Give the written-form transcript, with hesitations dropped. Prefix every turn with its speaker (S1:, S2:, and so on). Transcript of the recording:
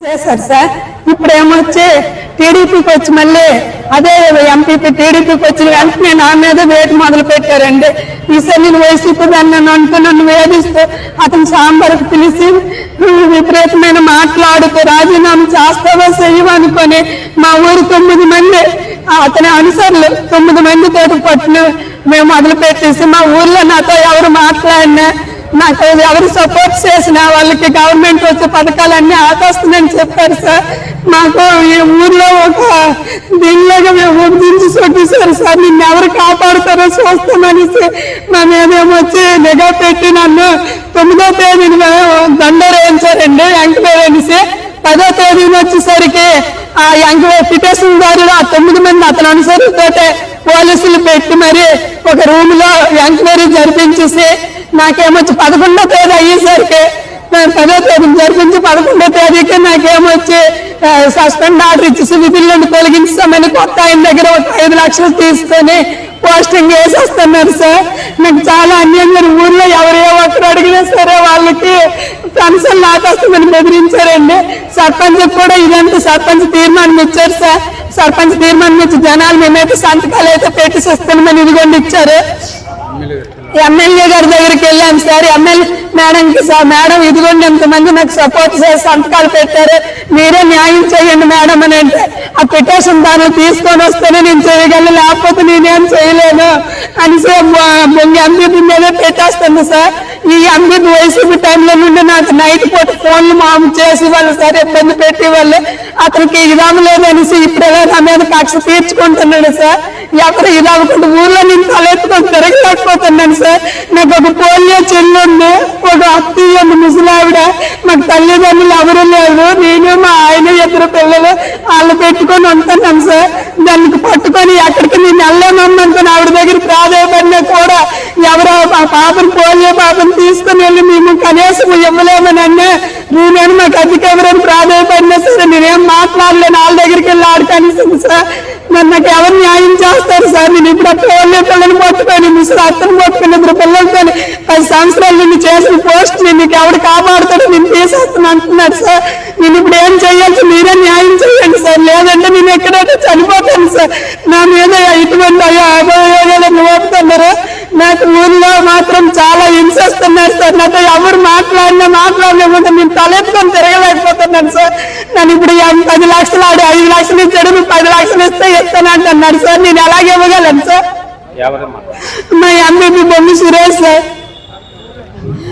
S1: చేశారు సార్. ఇప్పుడు ఏమొచ్చి టీడీపీకి వచ్చి మళ్ళీ అదే ఎంపీపీ టీడీపీకి వచ్చిన వెంటనే నా మీద వేటు మొదలు పెట్టారండి. ఈసారి నేను వైసీపీ దాన్ని నన్ను వేధిస్తూ అతను సాంబార్కి పిలిచి విపరీతమైన మాట్లాడుతూ రాజీనామా చేస్తావా చెయ్యమనుకొని మా ఊరు 9 మంది అతని అనుసరులు 9 మందితో పట్టును మేము మొదలు పెట్టేసి మా ఊర్లో నాతో ఎవరు మాట్లాడినా నాకు ఎవరు సపోర్ట్ చేసినా వాళ్ళకి గవర్నమెంట్ వచ్చే పథకాలన్నీ ఆపేస్తుందని చెప్పారు సార్. మాకు ఈ ఊర్లో ఒక దీనిలాగా మేము దించి కొట్టేశారు సార్. నిన్ను ఎవరు కాపాడుతారో చూస్తామనేసి మా మీదేమొచ్చి నిఘా పెట్టి నన్ను 9వ తేదీని దండోరు వేయించారండి ఎంక్వైరీ అనేసి. 10వ తేదీని వచ్చేసరికి ఆ ఎంక్వైరీ పిటిషన్ దారులు ఆ 9 మంది అతను అనుసరితోటే పోలీసులు పెట్టి మరి ఒక రూమ్ లో ఎంక్వైరీ జరిపించేసి నాకేమొచ్చి 11వ తేదీ అయ్యేసరికి 10వ తేదీ జరిపించి 11వ తేదీకి నాకేమొచ్చి సస్పెండ్ ఆర్డర్ ఇచ్చేసి విధులను తొలగించామని కొత్త ఆయన దగ్గర ఒక 5 లక్షలు తీసుకొని పోస్టింగ్ వేసేస్తున్నారు సార్. నాకు చాలా అన్యాయంగా ఊర్లో ఎవరు ఏ ఒక్కరు అడిగినా సరే వాళ్ళకి పెన్షన్ ఆపేస్తామని బెదిరించారండి. సర్పంచ్ కూడా ఇదంతా సర్పంచ్ తీర్మానం ఇచ్చారు సార్. సర్పంచ్ తీర్మానం ఇచ్చి జనాలు మేమైతే సంతకాలు అయితే పెట్టిస్తామని ఇదిగోండి ఇచ్చారు. ఎమ్మెల్యే గారి దగ్గరికి వెళ్ళాను సార్. ఎమ్మెల్యే మేడంకి మేడం ఇదిగోండి ఎంతమంది నాకు సపోర్ట్ చేసి సంతకాలు పెట్టారు, మీరే న్యాయం చేయండి మేడం అని అంటే ఆ పిటిషన్ దాన్ని తీసుకొని వస్తేనే నేను చేయగలను, లేకపోతే నేనేం చేయలేను అనేసి ఎంపీ మీదే పెట్టేస్తుంది సార్. ఈ ఎంపీ వైసీపీ టైంలో నుండి నాకు నైట్ పూట ఫోన్లు మాము చేసి వాళ్ళు సరే ఇబ్బంది పెట్టి వాళ్ళు అతనికి ఇదాము లేదు అనేసి ఇప్పుడేలా నా మీద కక్ష తీర్చుకుంటున్నాడు సార్. ఎక్కడ ఇదవ్వకుండా ఊర్లో నేను తలెత్తుకొని తిరగలేకపోతున్నాను సార్. నాకు ఒక పోలియో చెల్లుంది, ఒక అత్తయ్య ముసలావిడ, మాకు తల్లిదండ్రులు ఎవరు లేరు, నేను మా ఆయన 2 పిల్లలు వాళ్ళు పెట్టుకొని ఉంటున్నాను సార్. దానికి పట్టుకొని ఎక్కడికి నేను వెళ్ళలేమనుకుని ఆవిడ దగ్గర ప్రాధాన్యపడినా కూడా ఎవరో ఆ పాపను పోలియో పాపను తీసుకుని వెళ్ళి మేము కనీసం ఇవ్వలేమని అన్నా నేను మాకు అధిక ఎవరైనా ప్రాధాన్యపడినా సరే నేనేం మాట్లాడలేను. వాళ్ళ దగ్గరికి వెళ్ళి ఆడుకనిస్తుంది సార్. నాకు ఎవరు న్యాయం చేస్తారు సార్? నేను ఇప్పుడు పోలియో పిల్లలు పట్టుకొని ముసలి అత్తను పట్టుకుని 2 పిల్లలతో 10 సంవత్సరాలు నిన్ను చేసిన పోస్ట్ నీకు ఎవరు కాపాడుతాడో నేను తీసేస్తాను అంటున్నాడు సార్. నేను ఇప్పుడు ఏం చెయ్యాలి? మీరే న్యాయం చేయండి సార్, లేదంటే నేను ఎక్కడైతే చనిపోతాను సార్. నా మీద ఇటువంటి అభియోగాలను మోపుతున్నారు. నాకు ఊళ్ళో మాత్రం చాలా హింసిస్తున్నారు సార్. నాతో ఎవరు మాట్లాడలేమంటే నేను తలెత్తుకొని తిరగలేకపోతున్నాను సార్. నన్ను ఇప్పుడు 10 లక్షలు 5 లక్షలు ఇచ్చాడు, 10 లక్షలు ఇస్తే ఇస్తానంటున్నాడు సార్. నేను ఎలాగ ఇవ్వగలను సార్? మా ఎంపీ బొమ్మి సురేష్ సార్.